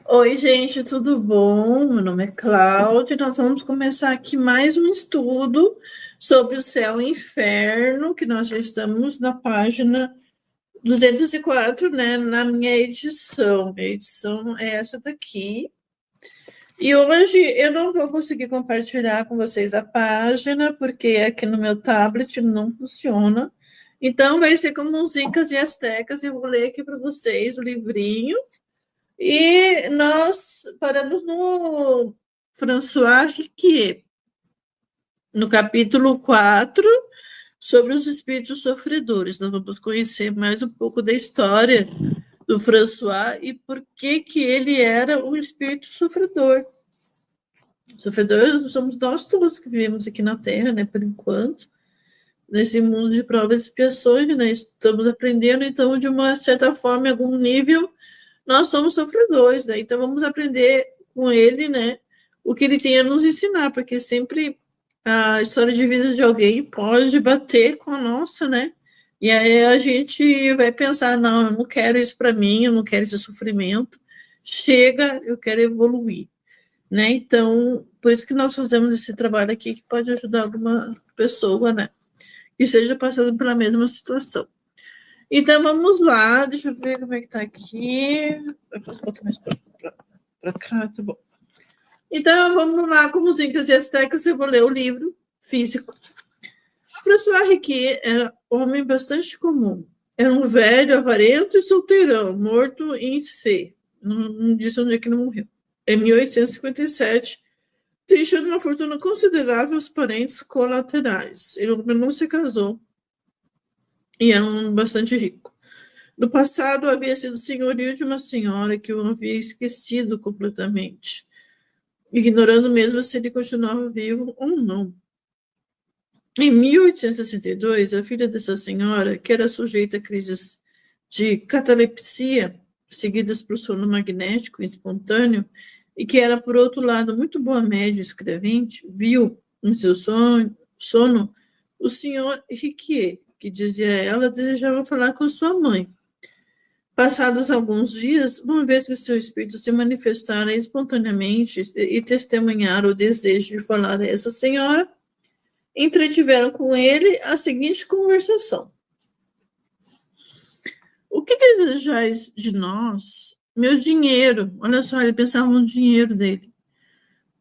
Oi, gente, tudo bom? Meu nome é Cláudia e nós vamos começar aqui mais um estudo sobre o céu e o inferno, que nós já estamos na página 204, né, na minha edição. A edição é essa daqui. E hoje eu não vou conseguir compartilhar com vocês a página, porque aqui no meu tablet não funciona. Então, vai ser como uns incas e astecas, eu vou ler aqui para vocês o livrinho. E nós paramos no François Riquier, no capítulo 4, sobre os espíritos sofredores. Nós vamos conhecer mais um pouco da história do François e por que ele era um espírito sofredor. Sofredores somos nós todos que vivemos aqui na Terra, né, por enquanto, nesse mundo de provas e expiações, né, estamos aprendendo, então, de uma certa forma, em algum nível, nós somos sofredores, né? Então vamos aprender com ele, né, o que ele tem a nos ensinar, porque sempre a história de vida de alguém pode bater com a nossa, né? E aí a gente vai pensar, não, eu não quero isso para mim, eu não quero esse sofrimento. Chega, eu quero evoluir, né? Então, por isso que nós fazemos esse trabalho aqui que pode ajudar alguma pessoa, né, que esteja passando pela mesma situação. Então, vamos lá, deixa eu ver como é que tá aqui. Eu posso botar mais para cá, tá bom. Então, vamos lá, como os incas e astecas, eu vou ler o livro físico. François Riquier era homem bastante comum. Era um velho, avarento e solteirão, morto em C. Não disse onde é que não morreu. Em 1857, deixando uma fortuna considerável aos parentes colaterais. Ele não se casou e era bastante rico. No passado, havia sido senhorio de uma senhora que o havia esquecido completamente, ignorando mesmo se ele continuava vivo ou não. Em 1862, a filha dessa senhora, que era sujeita a crises de catalepsia, seguidas por sono magnético e espontâneo, e que era, por outro lado, muito boa média escrevente, viu, em seu sono o senhor Riquier, que, dizia ela, desejava falar com sua mãe. Passados alguns dias, uma vez que seu espírito se manifestara espontaneamente e testemunhara o desejo de falar a essa senhora, entretiveram com ele a seguinte conversação: o que desejais de nós? Meu dinheiro. Olha só, ele pensava no dinheiro dele,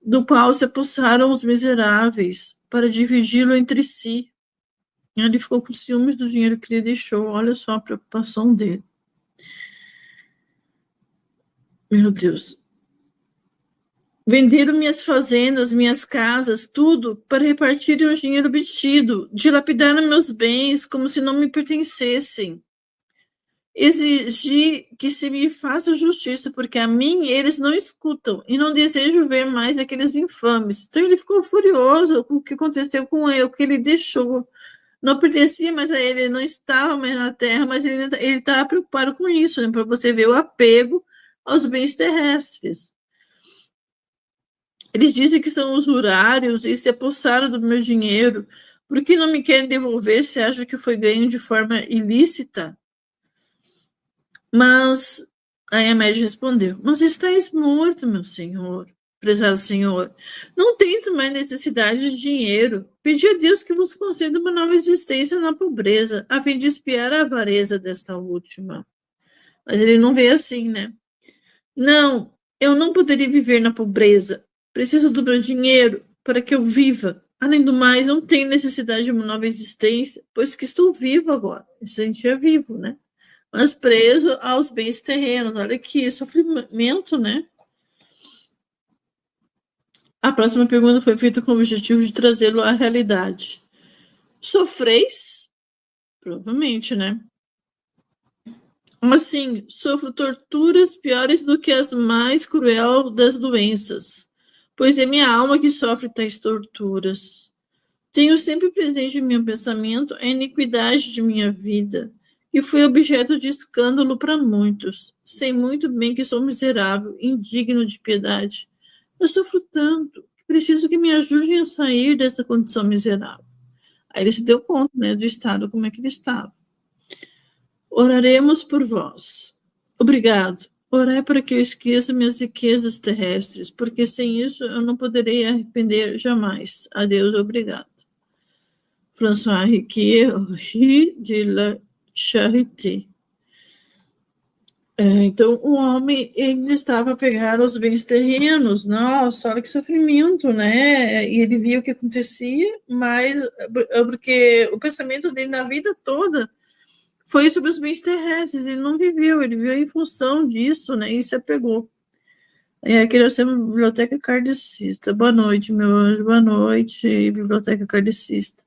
do qual se apossaram os miseráveis para dividi-lo entre si. Ele ficou com ciúmes do dinheiro que ele deixou. Olha só a preocupação dele. Meu Deus. Venderam minhas fazendas, minhas casas, tudo, para repartirem o dinheiro obtido. Dilapidaram meus bens como se não me pertencessem. Exigi que se me faça justiça, porque a mim eles não escutam, e não desejo ver mais aqueles infames. Então ele ficou furioso com o que aconteceu com ele, o que ele deixou. Não pertencia mais a ele, ele não estava mais na terra, mas ele estava preocupado com isso, né? Para você ver o apego aos bens terrestres. Eles dizem que são usurários e se apossaram do meu dinheiro. Por que não me querem devolver se acham que foi ganho de forma ilícita? Mas aí a média respondeu: mas estáis morto, meu senhor, prezado senhor. Não tens mais necessidade de dinheiro. Pedi a Deus que vos conceda uma nova existência na pobreza, a fim de espiar a avareza desta última. Mas ele não vê assim, né? Não, eu não poderia viver na pobreza. Preciso do meu dinheiro para que eu viva. Além do mais, não tenho necessidade de uma nova existência, pois que estou vivo agora. Me sentia vivo, né? Mas preso aos bens terrenos. Olha que sofrimento, né? A próxima pergunta foi feita com o objetivo de trazê-lo à realidade. Sofreis? Provavelmente, né? Mas sim, sofro torturas piores do que as mais cruel das doenças, pois é minha alma que sofre tais torturas. Tenho sempre presente em meu pensamento a iniquidade de minha vida, que foi objeto de escândalo para muitos. Sei muito bem que sou miserável, indigno de piedade. Eu sofro tanto que preciso que me ajudem a sair dessa condição miserável. Aí ele se deu conta, né, do estado, como é que ele estava. Oraremos por vós. Obrigado. Orai para que eu esqueça minhas riquezas terrestres, porque sem isso eu não poderei arrepender jamais. Adeus, obrigado. François Riquier, Rue de la Charité. Então, o homem, ele estava a pegar os bens terrenos. Nossa, olha que sofrimento, né? E ele via o que acontecia, mas porque o pensamento dele na vida toda foi sobre os bens terrestres. Ele não viveu, ele viveu em função disso, né? E se apegou. Aqui nós temos biblioteca kardecista. Boa noite, meu anjo. Boa noite, biblioteca kardecista.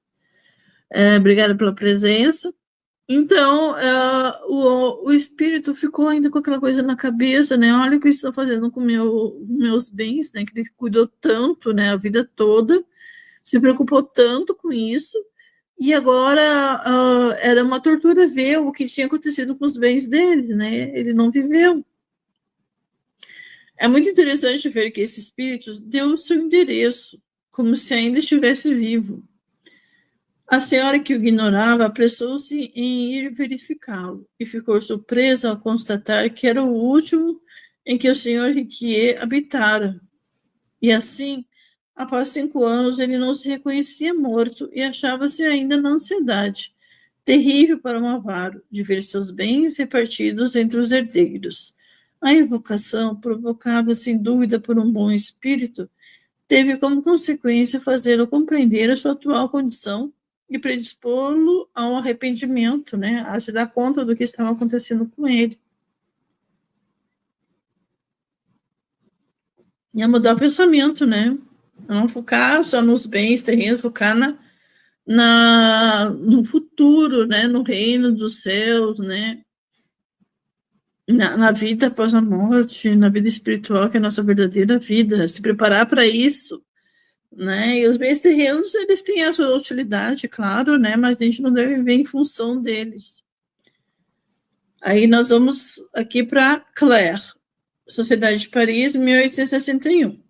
Obrigada pela presença. Então, o espírito ficou ainda com aquela coisa na cabeça, né? Olha o que estão fazendo com meus bens, né? Que ele cuidou tanto, né? A vida toda, se preocupou tanto com isso, e agora era uma tortura ver o que tinha acontecido com os bens dele, né? Ele não viveu. É muito interessante ver que esse espírito deu o seu endereço, como se ainda estivesse vivo. A senhora que o ignorava apressou-se em ir verificá-lo e ficou surpresa ao constatar que era o último em que o senhor Riquier habitara. E assim, após 5 anos, ele não se reconhecia morto e achava-se ainda na ansiedade, terrível para um avaro, de ver seus bens repartidos entre os herdeiros. A evocação, provocada sem dúvida por um bom espírito, teve como consequência fazê-lo compreender a sua atual condição e predispô-lo ao arrependimento, né, a se dar conta do que estava acontecendo com ele. E a mudar o pensamento, né? Não focar só nos bens terrenos, focar no futuro, né, no reino dos céus, né, na vida após a morte, na vida espiritual, que é a nossa verdadeira vida, se preparar para isso, né? E os bens terrenos, eles têm a sua utilidade, claro, né? Mas a gente não deve viver em função deles. Aí nós vamos aqui para Claire, Sociedade de Paris, 1861.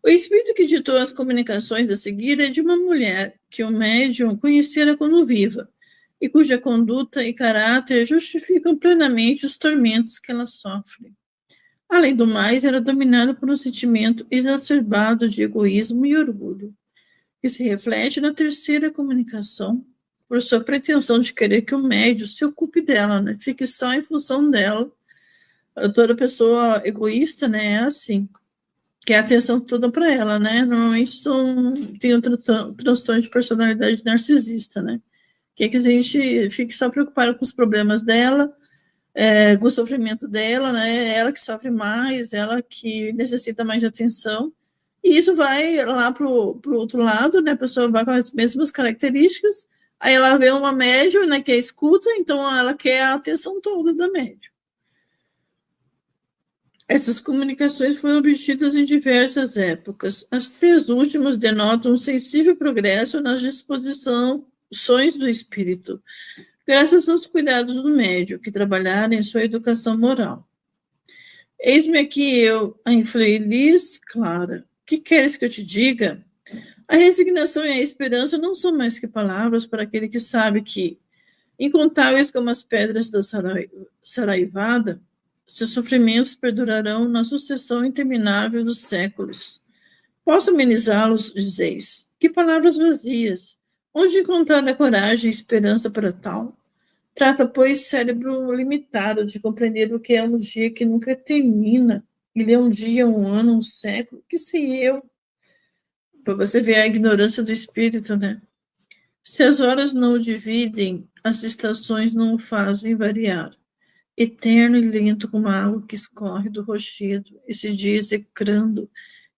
O espírito que ditou as comunicações a seguir é de uma mulher que o médium conhecera quando viva, e cuja conduta e caráter justificam plenamente os tormentos que ela sofre. Além do mais, era dominada por um sentimento exacerbado de egoísmo e orgulho, que se reflete na terceira comunicação, por sua pretensão de querer que o médium se ocupe dela, né? Fique só em função dela. Toda pessoa egoísta, né, é assim, quer a atenção toda para ela, né? Normalmente tem um transtorno de personalidade narcisista, né? Quer que a gente fique só preocupado com os problemas dela, com o sofrimento dela, né? Ela que sofre mais, ela que necessita mais de atenção. E isso vai lá para o outro lado, né? A pessoa vai com as mesmas características, aí ela vê uma médium, né, que é escuta, então ela quer a atenção toda da médium. Essas comunicações foram obtidas em diversas épocas. As 3 últimas denotam um sensível progresso nas disposições do espírito, graças aos cuidados do médium, que trabalharam em sua educação moral. Eis-me aqui eu, a infeliz Clara. Que queres que eu te diga? A resignação e a esperança não são mais que palavras para aquele que sabe que, incontáveis como as pedras da saraivada, seus sofrimentos perdurarão na sucessão interminável dos séculos. Posso amenizá-los, dizeis? Que palavras vazias! Onde encontrar a coragem e esperança para tal? Trata, pois, cérebro limitado de compreender o que é um dia que nunca termina. Ele é um dia, um ano, um século. Que sei eu? Para você ver a ignorância do espírito, né? Se as horas não o dividem, as estações não o fazem variar. Eterno e lento como a água que escorre do rochedo, esse dia execrando,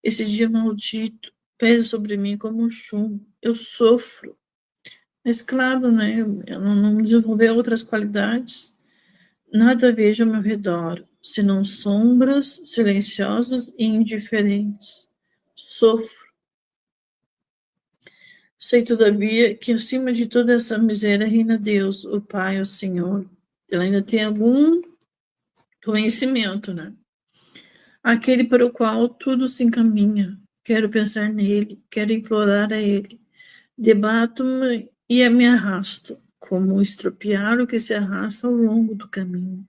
esse dia maldito, pesa sobre mim como um chumbo. Eu sofro. Mas claro, né, eu não desenvolver outras qualidades. Nada vejo ao meu redor, senão sombras silenciosas e indiferentes. Sofro. Sei, todavia, que acima de toda essa miséria reina Deus, o Pai, o Senhor. Ela ainda tem algum conhecimento, né? Aquele para o qual tudo se encaminha. Quero pensar nele, quero implorar a ele. Debato-me e me arrasto, como o estropiado que se arrasta ao longo do caminho.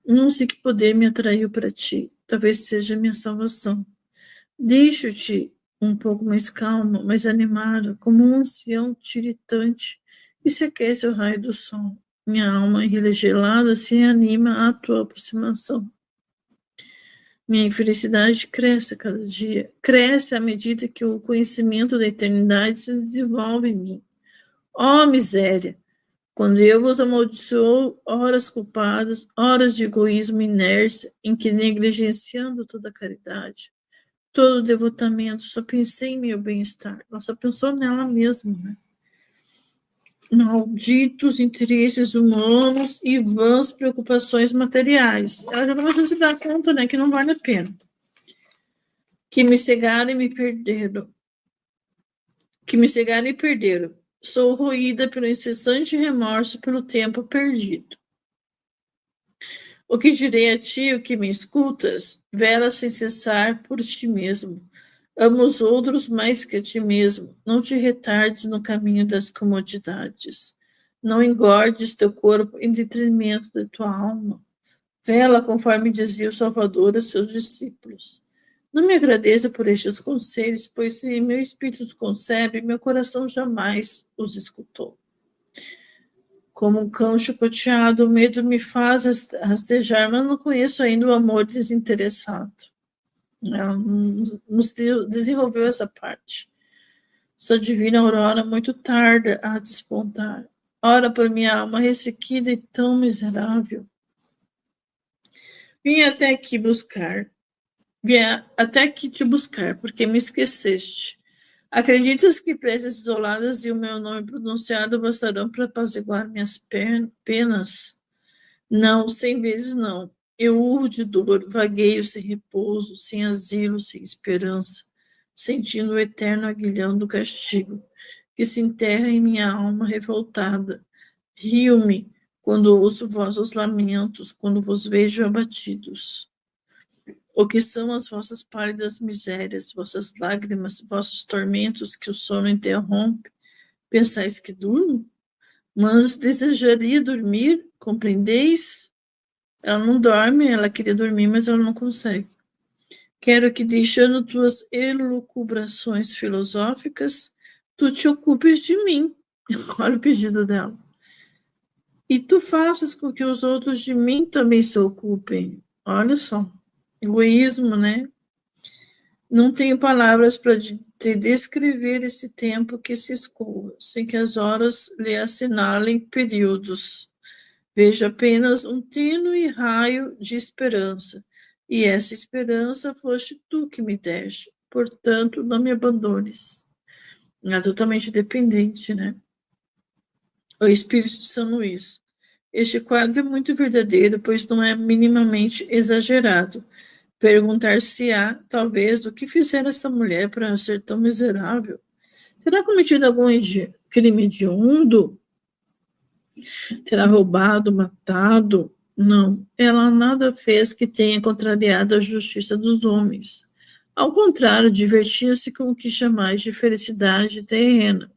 Não sei que poder me atraiu para ti. Talvez seja minha salvação. Deixo-te um pouco mais calma, mais animada, como um ancião tiritante que se aquece ao raio do sol. Minha alma gelada se reanima à tua aproximação. Minha infelicidade cresce a cada dia, cresce à medida que o conhecimento da eternidade se desenvolve em mim. Ó miséria! Quando eu vos amaldiçoo, horas culpadas, horas de egoísmo e inércia, em que negligenciando toda a caridade, todo o devotamento, só pensei em meu bem-estar. Ela só pensou nela mesma, né? Malditos interesses humanos e vãs preocupações materiais. Ela já começou a se dar conta, né, que não vale a pena. Que me cegaram e me perderam. Que me cegaram e perderam. Sou roída pelo incessante remorso pelo tempo perdido. O que direi a ti, o que me escutas? Vela sem cessar por ti mesmo. Ama os outros mais que a ti mesmo. Não te retardes no caminho das comodidades. Não engordes teu corpo em detrimento da tua alma. Vela conforme dizia o Salvador a seus discípulos. Não me agradeça por estes conselhos, pois se meu espírito os concebe, meu coração jamais os escutou. Como um cão chicoteado, o medo me faz rastejar, mas não conheço ainda o amor desinteressado. Ela nos desenvolveu essa parte. Sua divina aurora muito tarda a despontar. Ora por minha alma ressequida e tão miserável. Vim até aqui te buscar, porque me esqueceste. Acreditas que preces isoladas e o meu nome pronunciado bastarão para apaziguar minhas penas? Não, 100 vezes não. Eu urro de dor, vagueio sem repouso, sem asilo, sem esperança, sentindo o eterno aguilhão do castigo, que se enterra em minha alma revoltada. Rio-me quando ouço vossos lamentos, quando vos vejo abatidos. O que são as vossas pálidas misérias, vossas lágrimas, vossos tormentos que o sono interrompe? Pensais que durmo? Mas desejaria dormir, compreendeis? Ela não dorme, ela queria dormir, mas ela não consegue. Quero que, deixando tuas elucubrações filosóficas, tu te ocupes de mim. Olha o pedido dela. E tu faças com que os outros de mim também se ocupem. Olha só, egoísmo, né? Não tenho palavras para te descrever esse tempo que se escoa, sem que as horas lhe assinalem períodos. Vejo apenas um tênue raio de esperança, e essa esperança foste tu que me deste, portanto, não me abandones. É totalmente dependente, né? O Espírito de São Luís. Este quadro é muito verdadeiro, pois não é minimamente exagerado. Perguntar-se-á, talvez, o que fizera esta mulher para ser tão miserável? Terá cometido algum crime hediondo? Terá roubado, matado? Não, ela nada fez que tenha contrariado a justiça dos homens. Ao contrário, divertia-se com o que chamais de felicidade terrena.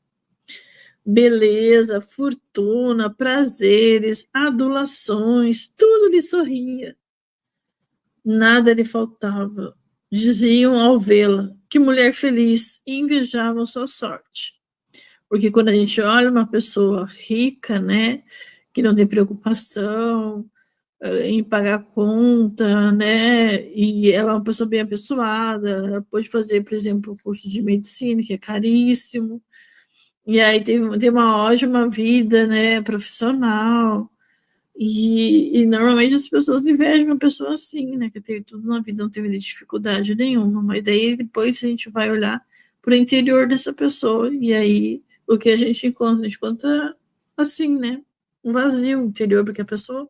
Beleza, fortuna, prazeres, adulações, tudo lhe sorria. Nada lhe faltava. Diziam ao vê-la, que mulher feliz, e invejavam sua sorte. Porque quando a gente olha uma pessoa rica, né, que não tem preocupação em pagar conta, né, e ela é uma pessoa bem apessoada, ela pode fazer, por exemplo, o curso de medicina, que é caríssimo, e aí tem uma ótima vida, né, profissional, e normalmente as pessoas invejam uma pessoa assim, né, que teve tudo na vida, não teve dificuldade nenhuma, mas daí depois a gente vai olhar para o interior dessa pessoa, e aí o que a gente encontra? A gente encontra assim, né, um vazio interior, porque a pessoa,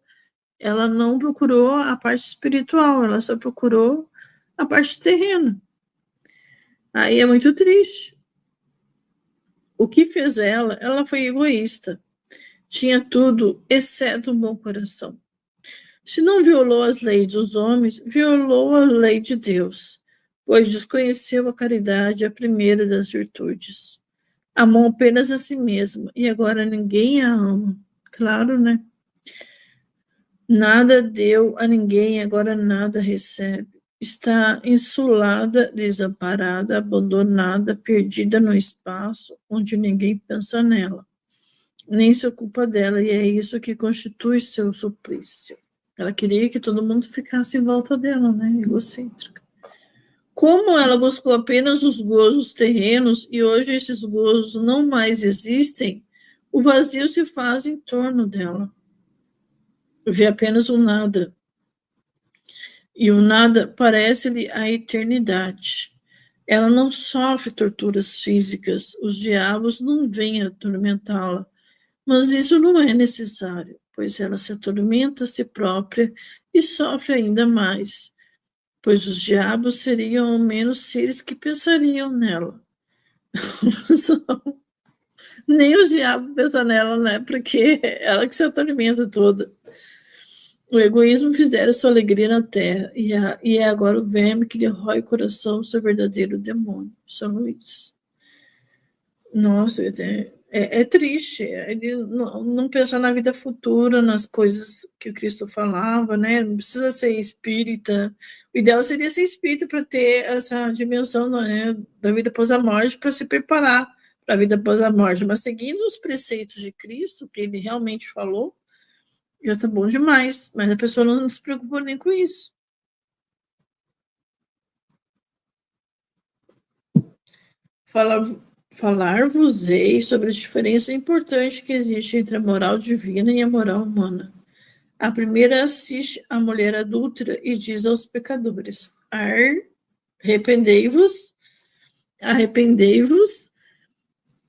ela não procurou a parte espiritual, ela só procurou a parte terrena. Aí é muito triste. O que fez ela? Ela foi egoísta. Tinha tudo, exceto um bom coração. Se não violou as leis dos homens, violou a lei de Deus, pois desconheceu a caridade, a primeira das virtudes. Amou apenas a si mesma, e agora ninguém a ama. Claro, né? Nada deu a ninguém, agora nada recebe. Está insulada, desamparada, abandonada, perdida no espaço, onde ninguém pensa nela, nem se ocupa dela, e é isso que constitui seu suplício. Ela queria que todo mundo ficasse em volta dela, né? Egocêntrica. Como ela buscou apenas os gozos terrenos e hoje esses gozos não mais existem, o vazio se faz em torno dela. Vê apenas o nada. E o nada parece-lhe a eternidade. Ela não sofre torturas físicas, os diabos não vêm atormentá-la, mas isso não é necessário, pois ela se atormenta a si própria e sofre ainda mais, pois os diabos seriam ao menos seres que pensariam nela. Nem os diabos pensam nela, né? Porque ela que se atormenta toda. O egoísmo fizera sua alegria na terra, e é agora o verme que lhe rói o coração, seu verdadeiro demônio. São Luís. Nossa, é triste. Ele não pensa na vida futura, nas coisas que o Cristo falava, né? Não precisa ser espírita. O ideal seria ser espírita para ter essa dimensão, né, da vida após a morte, para se preparar para a vida após a morte. Mas seguindo os preceitos de Cristo, que ele realmente falou, já está bom demais. Mas a pessoa não se preocupa nem com isso. Falar-vos-ei sobre a diferença importante que existe entre a moral divina e a moral humana. A primeira assiste à mulher adúltera e diz aos pecadores: arrependei-vos, arrependei-vos,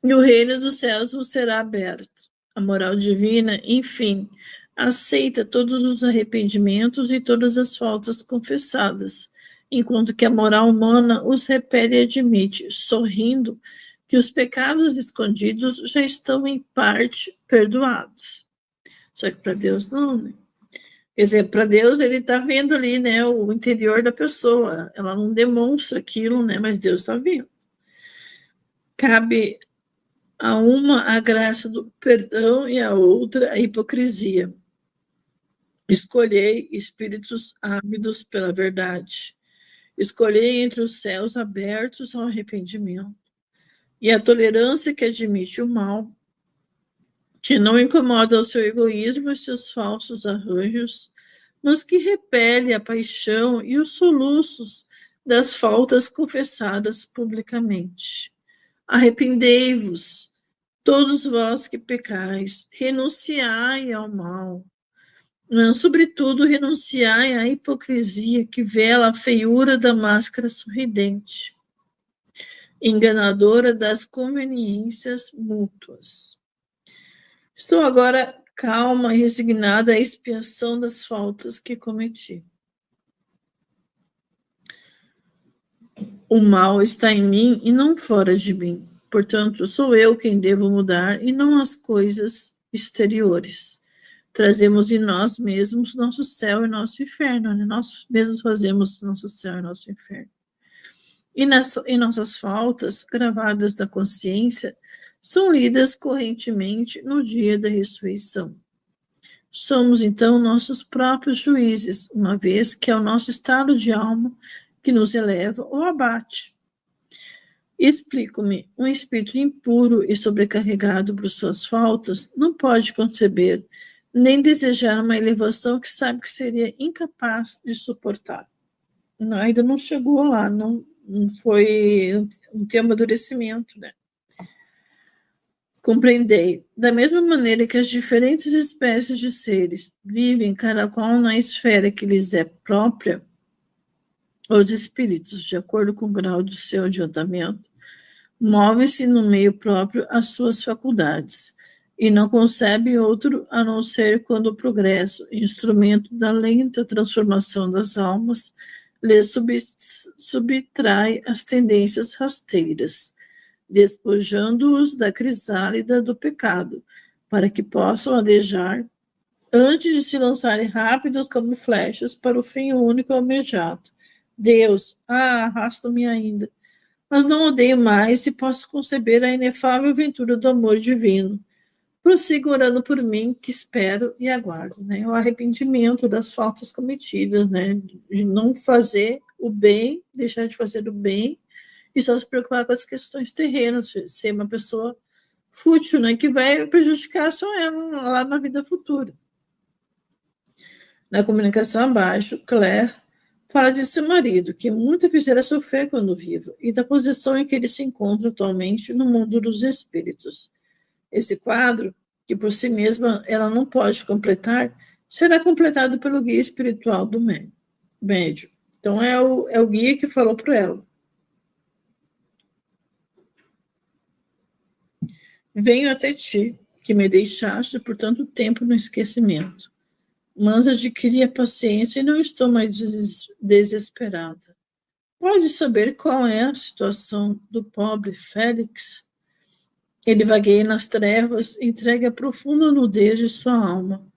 e o reino dos céus vos será aberto. A moral divina, enfim, aceita todos os arrependimentos e todas as faltas confessadas, enquanto que a moral humana os repele e admite, sorrindo, que os pecados escondidos já estão em parte perdoados. Só que para Deus não, né? Quer dizer, para Deus ele está vendo ali, né, o interior da pessoa. Ela não demonstra aquilo, né, mas Deus está vendo. Cabe a uma a graça do perdão e a outra a hipocrisia. Escolhei espíritos ávidos pela verdade. Escolhei entre os céus abertos ao arrependimento e a tolerância que admite o mal, que não incomoda o seu egoísmo e seus falsos arranjos, mas que repele a paixão e os soluços das faltas confessadas publicamente. Arrependei-vos, todos vós que pecais, renunciai ao mal. Não, sobretudo, renunciai à hipocrisia que vela a feiura da máscara sorridente, enganadora das conveniências mútuas. Estou agora calma e resignada à expiação das faltas que cometi. O mal está em mim e não fora de mim. Portanto, sou eu quem devo mudar e não as coisas exteriores. Trazemos em nós mesmos nosso céu e nosso inferno, né? Nós mesmos fazemos nosso céu e nosso inferno. E nossas faltas, gravadas da consciência, são lidas correntemente no dia da ressurreição. Somos, então, nossos próprios juízes, uma vez que é o nosso estado de alma que nos eleva ou abate. Explico-me, um espírito impuro e sobrecarregado por suas faltas não pode conceber nem desejar uma elevação que sabe que seria incapaz de suportar. Não, ainda não chegou lá, não foi um tem amadurecimento, né? Compreendei. Da mesma maneira que as diferentes espécies de seres vivem cada qual na esfera que lhes é própria, os espíritos, de acordo com o grau do seu adiantamento, movem-se no meio próprio às suas faculdades, e não concebe outro a não ser quando o progresso, instrumento da lenta transformação das almas, lhes subtrai as tendências rasteiras, despojando-os da crisálida do pecado, para que possam adejar, antes de se lançarem rápidos como flechas para o fim único almejado. Deus, arrasta-me ainda, mas não odeio mais e posso conceber a inefável aventura do amor divino, prossigo orando por mim, que espero e aguardo, né? O arrependimento das faltas cometidas, né? De não fazer o bem, deixar de fazer o bem e só se preocupar com as questões terrenas, ser uma pessoa fútil, né? Que vai prejudicar só ela lá na vida futura. Na comunicação abaixo, Claire fala de seu marido, que muito fizera sofrer quando vivo, e da posição em que ele se encontra atualmente no mundo dos espíritos. Esse quadro, que por si mesma ela não pode completar, será completado pelo guia espiritual do médium. Então, é o guia que falou para ela. Venho até ti, que me deixaste por tanto tempo no esquecimento. Mas adquiri a paciência e não estou mais desesperada. Pode saber qual é a situação do pobre Félix? Ele vagueia nas trevas, entregue a profunda nudez de sua alma.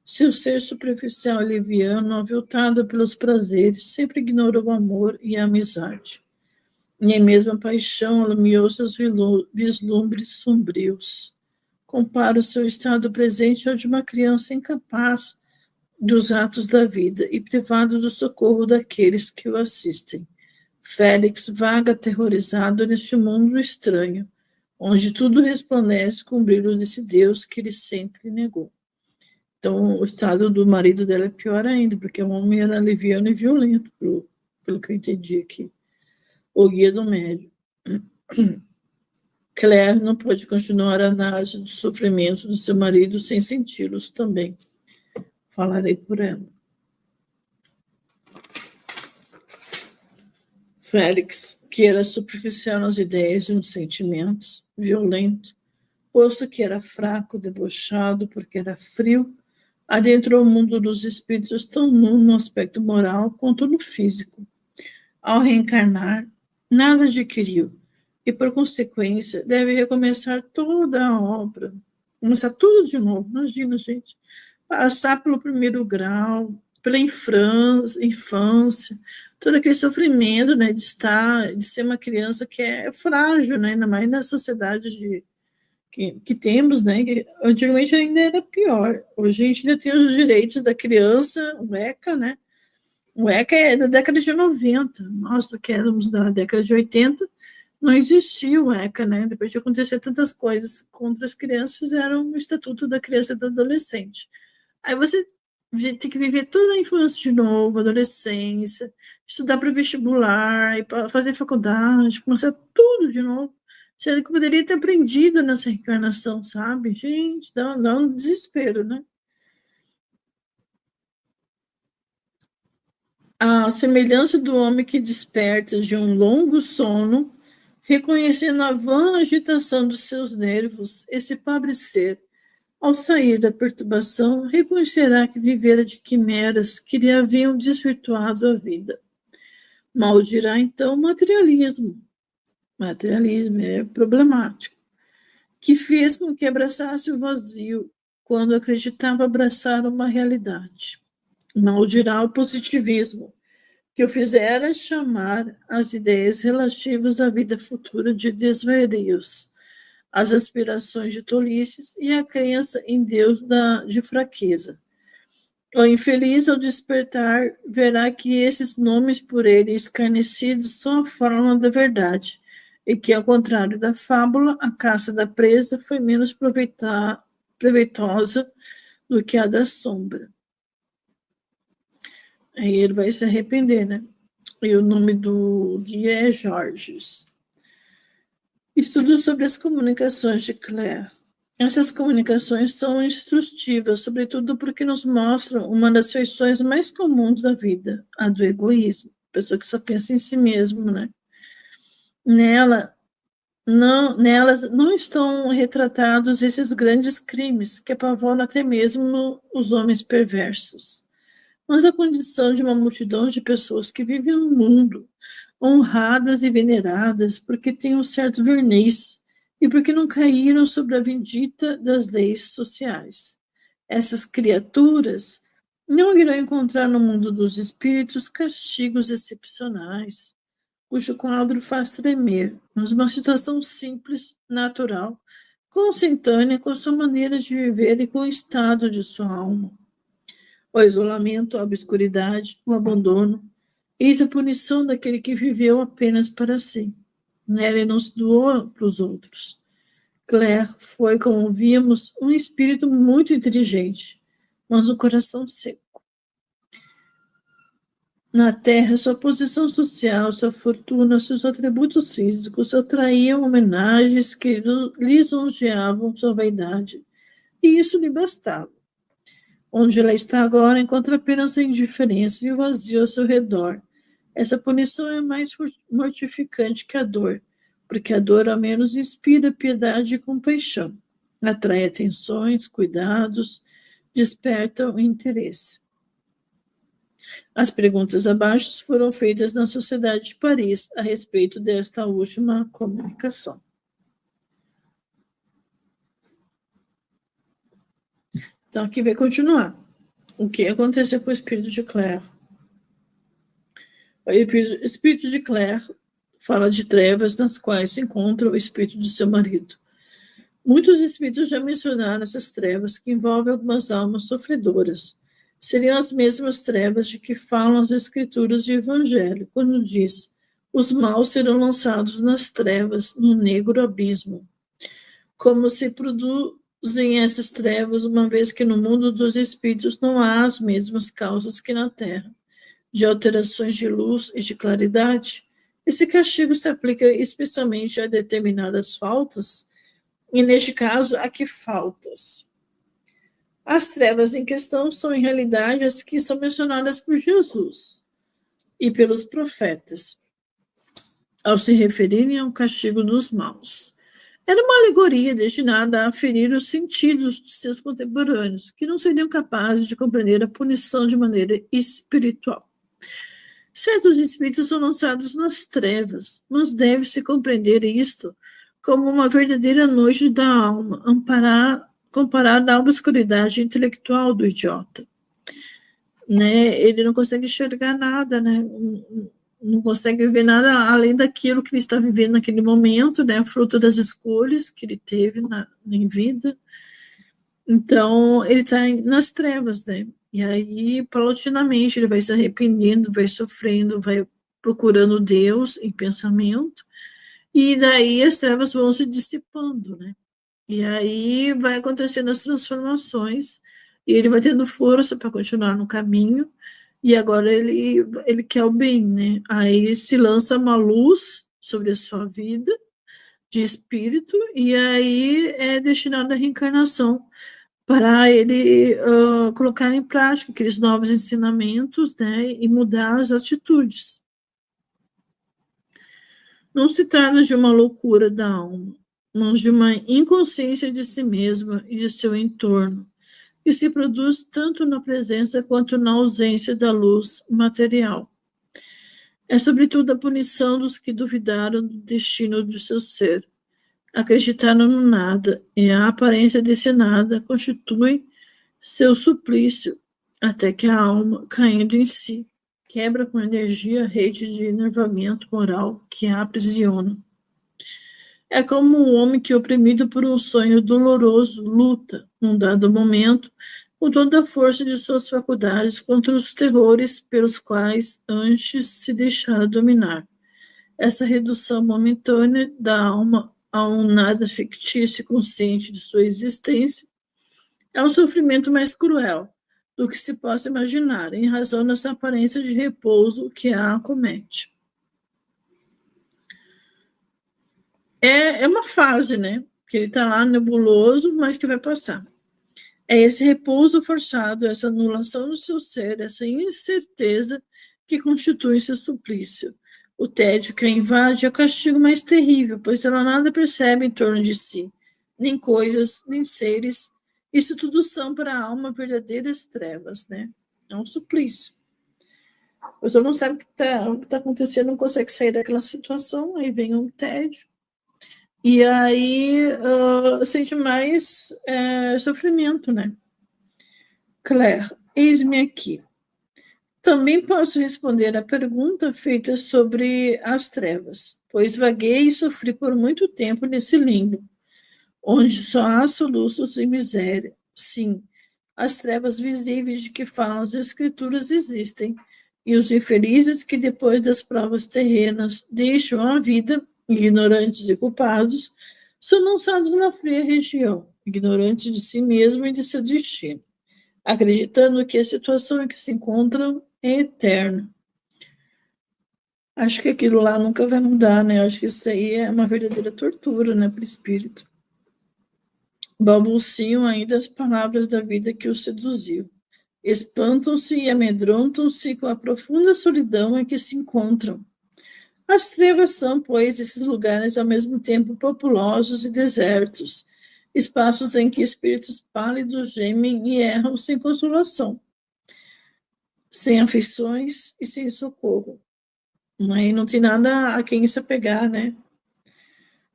Seu ser superficial e liviano, aviltado pelos prazeres, sempre ignorou o amor e a amizade. Nem mesmo a paixão alumiou seus vislumbres sombrios. Compara o seu estado presente ao de uma criança incapaz dos atos da vida e privado do socorro daqueles que o assistem. Félix vaga aterrorizado neste mundo estranho, onde tudo resplandece com o brilho desse Deus que ele sempre negou. Então, o estado do marido dela é pior ainda, porque o homem era liviano e violento, pelo que eu entendi aqui. O guia do médium. Claire não pôde continuar a análise dos sofrimentos do seu marido sem senti-los também. Falarei por ela. Félix, que era superficial nas ideias e nos sentimentos, violento, posto que era fraco, debochado, porque era frio, adentrou o mundo dos espíritos tão nu no aspecto moral quanto no físico. Ao reencarnar, nada adquiriu, e por consequência deve recomeçar toda a obra. Começar tudo de novo, imagina, gente. Passar pelo primeiro grau, pela infância, todo aquele sofrimento, né, de ser uma criança que é frágil, né, ainda mais na sociedade que temos, né, que antigamente ainda era pior. Hoje a gente ainda tem os direitos da criança, o ECA, né, o ECA é da década de 90, nós que éramos da década de 80, não existia o ECA, né, depois de acontecer tantas coisas contra as crianças, era o Estatuto da Criança e do Adolescente. Aí você tem que viver toda a infância de novo, adolescência, estudar para vestibular, ir para fazer faculdade, começar tudo de novo. Sendo que poderia ter aprendido nessa reencarnação, sabe? Gente, dá um desespero, né? A semelhança do homem que desperta de um longo sono, reconhecendo a vã agitação dos seus nervos, esse pobre ser, ao sair da perturbação, reconhecerá que vivera de quimeras que lhe haviam desvirtuado a vida. Mal dirá, então, materialismo. Materialismo é problemático. Que fez com que abraçasse o vazio quando acreditava abraçar uma realidade. Mal dirá o positivismo, que o fizera chamar as ideias relativas à vida futura de desvarios, as aspirações de tolices e a crença em Deus de fraqueza. O infeliz, ao despertar, verá que esses nomes por ele escarnecidos são a forma da verdade, e que, ao contrário da fábula, a caça da presa foi menos proveitosa do que a da sombra. Aí ele vai se arrepender, né? E o nome do guia é Jorges. Estudo sobre as comunicações de Claire. Essas comunicações são instrutivas, sobretudo porque nos mostram uma das feições mais comuns da vida, a do egoísmo. Pessoa que só pensa em si mesmo, né? Nelas não estão retratados esses grandes crimes que apavoram até mesmo os homens perversos. Mas a condição de uma multidão de pessoas que vivem no mundo, honradas e veneradas, porque têm um certo verniz e porque não caíram sobre a vindita das leis sociais. Essas criaturas não irão encontrar no mundo dos espíritos castigos excepcionais, cujo quadro faz tremer, mas uma situação simples, natural, consentânea com a sua maneira de viver e com o estado de sua alma. O isolamento, a obscuridade, o abandono, eis a punição daquele que viveu apenas para si. Ele não se doou para os outros. Claire foi, como vimos, um espírito muito inteligente, mas um coração seco. Na Terra, sua posição social, sua fortuna, seus atributos físicos atraíam homenagens que lisonjeavam sua vaidade, e isso lhe bastava. Onde ela está agora, encontra apenas a indiferença e o vazio ao seu redor. Essa punição é mais mortificante que a dor, porque a dor ao menos inspira piedade e compaixão, atrai atenções, cuidados, desperta o interesse. As perguntas abaixo foram feitas na Sociedade de Paris a respeito desta última comunicação. Então, aqui vai continuar. O que aconteceu com o espírito de Claire? O espírito de Claire fala de trevas nas quais se encontra o espírito de seu marido. Muitos espíritos já mencionaram essas trevas que envolvem algumas almas sofredoras. Seriam as mesmas trevas de que falam as escrituras do Evangelho, quando diz: os maus serão lançados nas trevas, no negro abismo. Como se produzem essas trevas, uma vez que no mundo dos espíritos não há as mesmas causas que na Terra, de alterações de luz e de claridade? Esse castigo se aplica especialmente a determinadas faltas, e neste caso, a que faltas? As trevas em questão são, em realidade, as que são mencionadas por Jesus e pelos profetas, ao se referirem ao castigo dos maus. Era uma alegoria destinada a ferir os sentidos de seus contemporâneos, que não seriam capazes de compreender a punição de maneira espiritual. Certos espíritos são lançados nas trevas, mas deve-se compreender isto como uma verdadeira noite da alma, comparada à obscuridade intelectual do idiota. Né? Ele não consegue enxergar nada, né? Não consegue ver nada além daquilo que ele está vivendo naquele momento, né? Fruto das escolhas que ele teve em vida. Então, ele está nas trevas, né? E aí, paulatinamente, ele vai se arrependendo, vai sofrendo, vai procurando Deus em pensamento, e daí as trevas vão se dissipando, né? E aí vai acontecendo as transformações, e ele vai tendo força para continuar no caminho, e agora ele quer o bem, né? Aí se lança uma luz sobre a sua vida de espírito, e aí é destinada à reencarnação, para ele colocar em prática aqueles novos ensinamentos, né? E mudar as atitudes. Não se trata de uma loucura da alma, mas de uma inconsciência de si mesma e de seu entorno, que se produz tanto na presença quanto na ausência da luz material. É sobretudo a punição dos que duvidaram do destino do seu ser, acreditaram no nada, e a aparência desse nada constitui seu suplício, até que a alma, caindo em si, quebra com energia a rede de enervamento moral que a aprisiona. É como um homem que, oprimido por um sonho doloroso, luta, num dado momento, com toda a força de suas faculdades contra os terrores pelos quais antes se deixara dominar. Essa redução momentânea da alma a um nada fictício e consciente de sua existência é um sofrimento mais cruel do que se possa imaginar, em razão dessa aparência de repouso que a acomete. É uma fase, né? Que ele está lá nebuloso, mas que vai passar. É esse repouso forçado, essa anulação do seu ser, essa incerteza que constitui seu suplício. O tédio que a invade é o castigo mais terrível, pois ela nada percebe em torno de si, nem coisas, nem seres. Isso tudo são para a alma verdadeiras trevas, né? É um suplício. A pessoa não sabe o que está acontecendo, não consegue sair daquela situação, aí vem um tédio. E aí sente mais sofrimento, né? Claire, eis-me aqui. Também posso responder à pergunta feita sobre as trevas, pois vaguei e sofri por muito tempo nesse limbo. onde só há soluços e miséria. Sim, as trevas visíveis de que falam as Escrituras existem, e os infelizes que, depois das provas terrenas, deixam a vida, ignorantes e culpados, são lançados na fria região, ignorantes de si mesmo e de seu destino, acreditando que a situação em que se encontram é eterna. Acho que aquilo lá nunca vai mudar, né? Acho que isso aí é uma verdadeira tortura, né, para o espírito. Balbuciam ainda as palavras da vida que os seduziu. Espantam-se e amedrontam-se com a profunda solidão em que se encontram. As trevas são, pois, esses lugares ao mesmo tempo populosos e desertos, espaços em que espíritos pálidos gemem e erram sem consolação, sem aflições e sem socorro. Aí não tem nada a quem se apegar, né?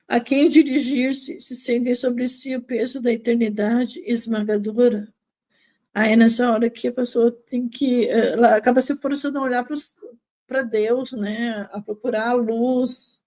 A quem dirigir-se, se sentem sobre si o peso da eternidade esmagadora. Aí é nessa hora que a pessoa tem que, ela acaba se forçando a olhar para Deus, né? A procurar a luz.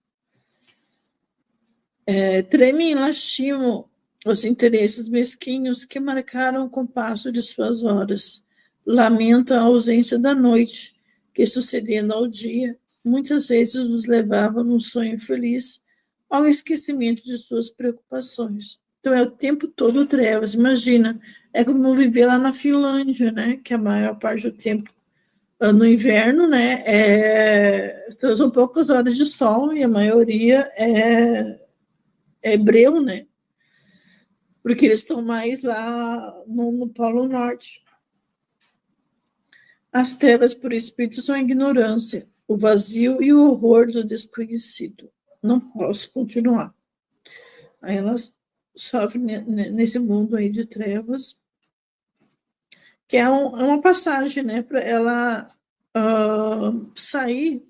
Tremem e lastimam os interesses mesquinhos que marcaram o compasso de suas horas. Lamento a ausência da noite, que, sucedendo ao dia, muitas vezes os levava num sonho feliz ao esquecimento de suas preocupações. Então, é o tempo todo trevas. Imagina, é como viver lá na Finlândia, né? Que a maior parte do tempo, no inverno, né? São poucas horas de sol e a maioria é breu, né? Porque eles estão mais lá no Polo Norte. As trevas por espírito são a ignorância, o vazio e o horror do desconhecido. Não posso continuar. Aí elas sofrem nesse mundo aí de trevas, que é uma passagem, né, para ela sair,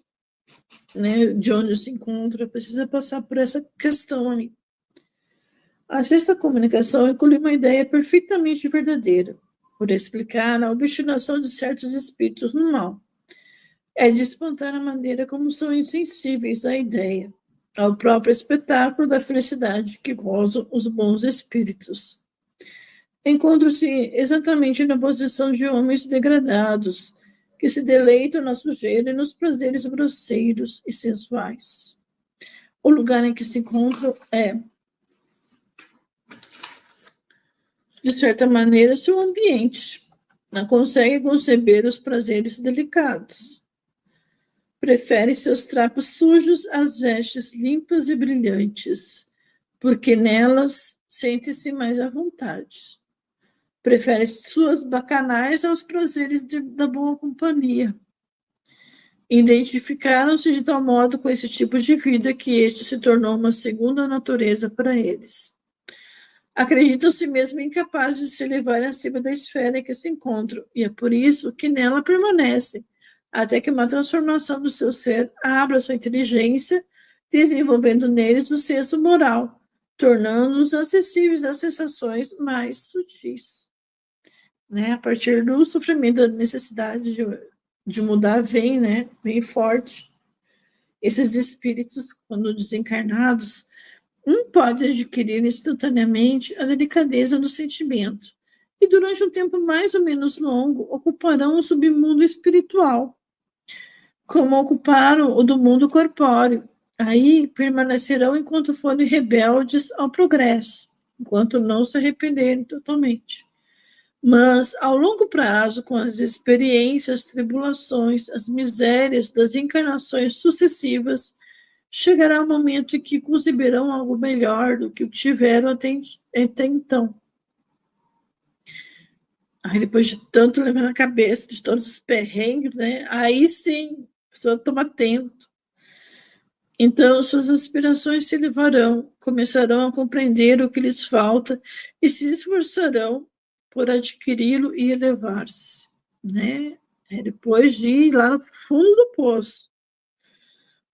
né, de onde se encontra, precisa passar por essa questão aí. A sexta comunicação inclui uma ideia perfeitamente verdadeira, por explicar a obstinação de certos espíritos no mal. É de espantar a maneira como são insensíveis à ideia, ao próprio espetáculo da felicidade que gozam os bons espíritos. Encontram-se exatamente na posição de homens degradados, que se deleitam na sujeira e nos prazeres grosseiros e sensuais. O lugar em que se encontram é, de certa maneira, seu ambiente. Não consegue conceber os prazeres delicados. Prefere seus trapos sujos às vestes limpas e brilhantes, porque nelas sente-se mais à vontade. Prefere suas bacanais aos prazeres da boa companhia. Identificaram-se de tal modo com esse tipo de vida que este se tornou uma segunda natureza para eles. Acreditam-se mesmo incapazes de se elevar acima da esfera em que se encontram, e é por isso que nela permanecem, até que uma transformação do seu ser abra sua inteligência, desenvolvendo neles o senso moral, tornando-os acessíveis às sensações mais sutis. Né? A partir do sofrimento, da necessidade de mudar, vem forte. Esses espíritos, quando desencarnados, não pode adquirir instantaneamente a delicadeza do sentimento, e durante um tempo mais ou menos longo ocuparão o submundo espiritual, como ocuparam o do mundo corpóreo. Aí permanecerão enquanto forem rebeldes ao progresso, enquanto não se arrependerem totalmente. Mas, ao longo prazo, com as experiências, tribulações, as misérias das encarnações sucessivas, chegará o momento em que conceberão algo melhor do que o tiveram até então. Aí, depois de tanto levar na cabeça, de todos os perrengues, né? Aí sim, a pessoa toma atento. Então, suas aspirações se elevarão, começarão a compreender o que lhes falta e se esforçarão por adquiri-lo e elevar-se, né? Depois de ir lá no fundo do poço.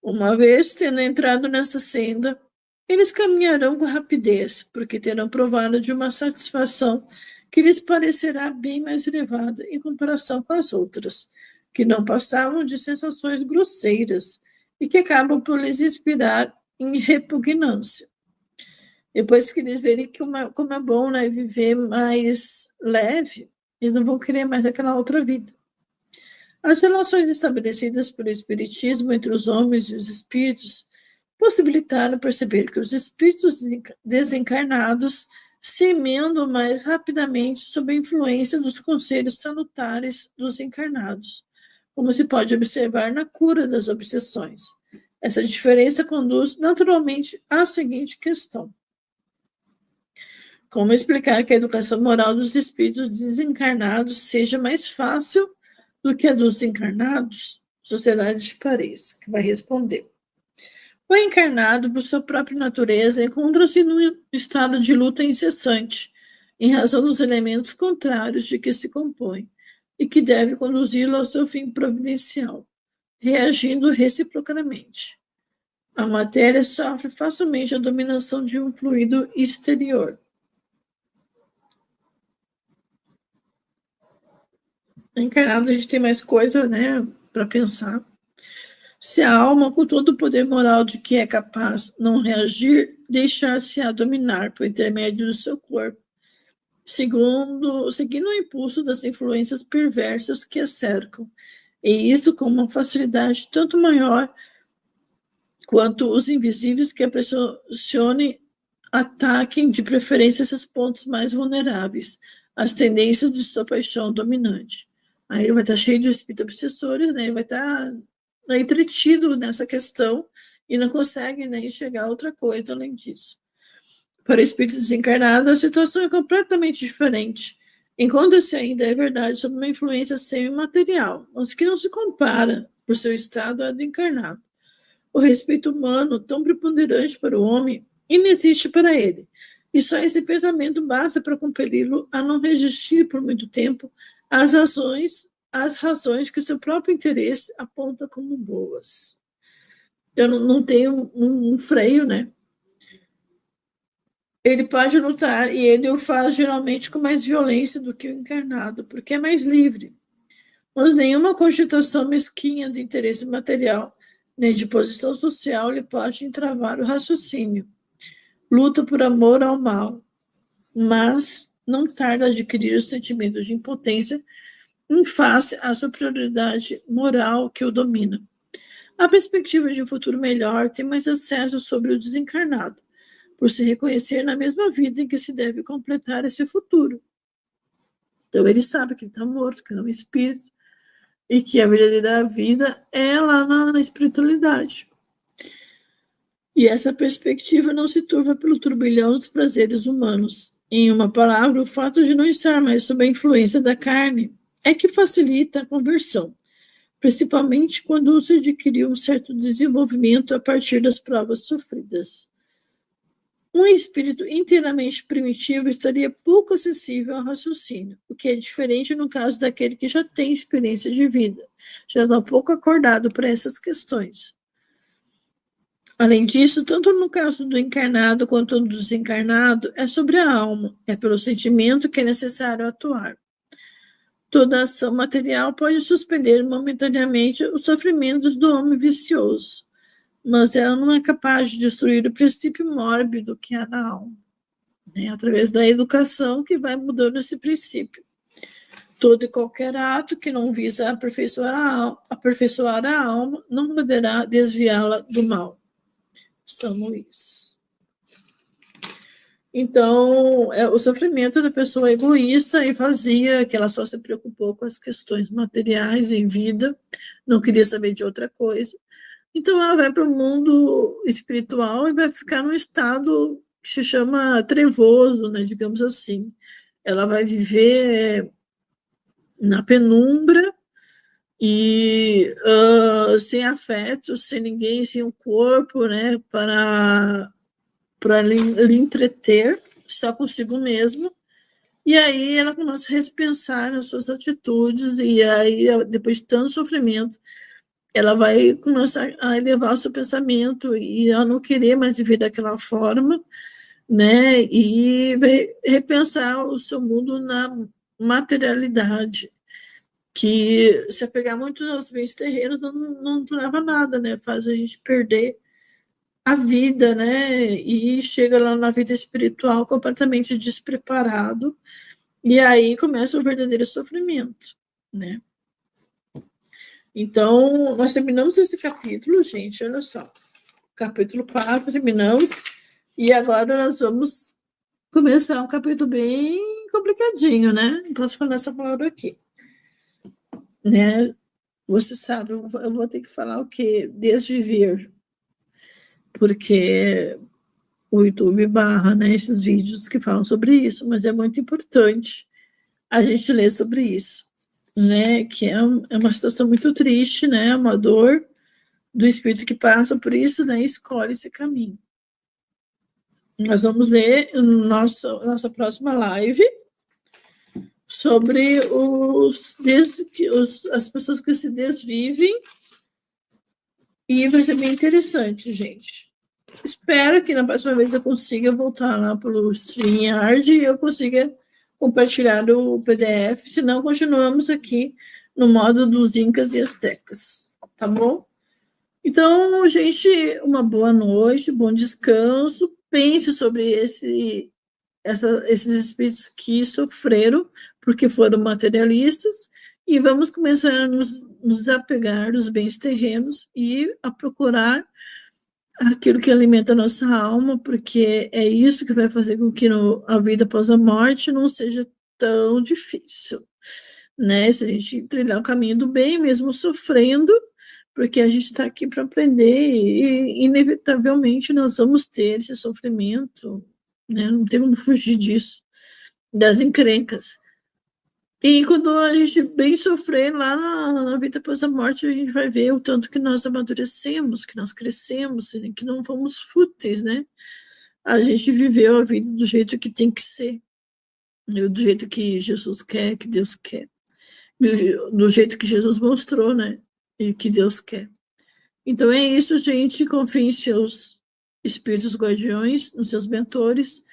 Uma vez tendo entrado nessa senda, eles caminharão com rapidez, porque terão provado de uma satisfação que lhes parecerá bem mais elevada em comparação com as outras, que não passavam de sensações grosseiras e que acabam por lhes inspirar em repugnância. Depois que eles verem como é bom, né, viver mais leve, eles não vão querer mais aquela outra vida. As relações estabelecidas pelo Espiritismo entre os homens e os espíritos possibilitaram perceber que os espíritos desencarnados se emendam mais rapidamente sob a influência dos conselhos salutares dos encarnados, como se pode observar na cura das obsessões. Essa diferença conduz naturalmente à seguinte questão: como explicar que a educação moral dos espíritos desencarnados seja mais fácil do que a dos encarnados? Sociedade de Paris, que vai responder. O encarnado, por sua própria natureza, encontra-se num estado de luta incessante, em razão dos elementos contrários de que se compõe, e que deve conduzi-lo ao seu fim providencial, reagindo reciprocamente. A matéria sofre facilmente a dominação de um fluido exterior. Encarnado, a gente tem mais coisa, né, para pensar. Se a alma, com todo o poder moral de que é capaz, não reagir, deixar-se-á dominar por intermédio do seu corpo, seguindo o impulso das influências perversas que a cercam, e isso com uma facilidade tanto maior quanto os invisíveis que a pressionem ataquem de preferência esses pontos mais vulneráveis, as tendências de sua paixão dominante. Aí ele vai estar cheio de espíritos obsessores, né? Ele vai estar entretido nessa questão e não consegue, né, enxergar outra coisa além disso. Para o espírito desencarnado, a situação é completamente diferente. Encontra-se ainda, é verdade, sob uma influência semi-material, mas que não se compara, por seu estado, à do encarnado. O respeito humano, tão preponderante para o homem, inexiste para ele, e só esse pensamento basta para compeli-lo a não resistir por muito tempo às razões que seu próprio interesse aponta como boas. Então, não tem um freio, né? Ele pode lutar e ele o faz geralmente com mais violência do que o encarnado, porque é mais livre. Mas nenhuma cogitação mesquinha de interesse material nem de posição social lhe pode entravar o raciocínio. Luta por amor ao mal, mas não tarda a adquirir os sentimentos de impotência em face à superioridade moral que o domina. A perspectiva de um futuro melhor tem mais acesso sobre o desencarnado, por se reconhecer na mesma vida em que se deve completar esse futuro. Então ele sabe que ele está morto, que não é um espírito, e que a verdadeira vida é lá na espiritualidade. E essa perspectiva não se turva pelo turbilhão dos prazeres humanos. Em uma palavra, o fato de não estar mais sob a influência da carne é que facilita a conversão, principalmente quando se adquiriu um certo desenvolvimento a partir das provas sofridas. Um espírito inteiramente primitivo estaria pouco acessível ao raciocínio, o que é diferente no caso daquele que já tem experiência de vida, já está pouco acordado para essas questões. Além disso, tanto no caso do encarnado quanto do desencarnado, é sobre a alma, é pelo sentimento que é necessário atuar. Toda ação material pode suspender momentaneamente os sofrimentos do homem vicioso, mas ela não é capaz de destruir o princípio mórbido que há na alma, né? Através da educação que vai mudando esse princípio. Todo e qualquer ato que não visa aperfeiçoar a alma não poderá desviá-la do mal. São Luís. Então, o sofrimento da pessoa egoísta e vazia, que ela só se preocupou com as questões materiais em vida, não queria saber de outra coisa. Então, ela vai para o mundo espiritual e vai ficar num estado que se chama trevoso, né, digamos assim. Ela vai viver na penumbra e sem afeto, sem ninguém, sem o corpo, né, para lhe entreter, só consigo mesma. E aí ela começa a repensar nas suas atitudes, e aí, depois de tanto sofrimento, ela vai começar a elevar o seu pensamento e a não querer mais viver daquela forma, né? E vai repensar o seu mundo na materialidade, que se apegar muito aos bens terrenos não leva a nada, né? Faz a gente perder a vida, né? E chega lá na vida espiritual completamente despreparado, e aí começa o verdadeiro sofrimento, né? Então, nós terminamos esse capítulo, gente, olha só. Capítulo 4, terminamos, e agora nós vamos começar um capítulo bem complicadinho, né? Não posso falar essa palavra aqui, né? Você sabe, eu vou ter que falar o quê? Desviver, porque o YouTube barra, né, esses vídeos que falam sobre isso, mas é muito importante a gente ler sobre isso, né, que é uma situação muito triste, né, uma dor do espírito que passa por isso, né, e escolhe esse caminho. Nós vamos ler nossa próxima live sobre as pessoas que se desvivem, e vai ser bem interessante, gente. Espero que na próxima vez eu consiga voltar lá pelo StreamYard e eu consiga compartilhar o PDF, senão continuamos aqui no modo dos Incas e Aztecas, tá bom? Então, gente, uma boa noite, bom descanso, pense sobre esses espíritos que sofreram porque foram materialistas, e vamos começar a nos apegar dos bens terrenos e a procurar aquilo que alimenta a nossa alma, porque é isso que vai fazer com que a vida após a morte não seja tão difícil, né? Se a gente trilhar o caminho do bem, mesmo sofrendo, porque a gente está aqui para aprender e, inevitavelmente, nós vamos ter esse sofrimento, né? Não temos como fugir disso, das encrencas. E quando a gente bem sofrer lá na vida após a morte, a gente vai ver o tanto que nós amadurecemos, que nós crescemos, que não fomos fúteis, né? A gente viveu a vida do jeito que tem que ser, do jeito que Jesus quer, que Deus quer, do jeito que Jesus mostrou, né? E que Deus quer. Então é isso, gente. Confie em seus espíritos guardiões, nos seus mentores,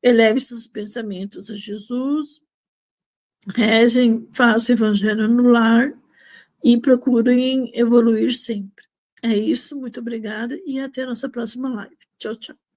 eleve seus pensamentos a Jesus, rezem, façam o evangelho no lar e procurem evoluir sempre. É isso, muito obrigada e até a nossa próxima live. Tchau, tchau.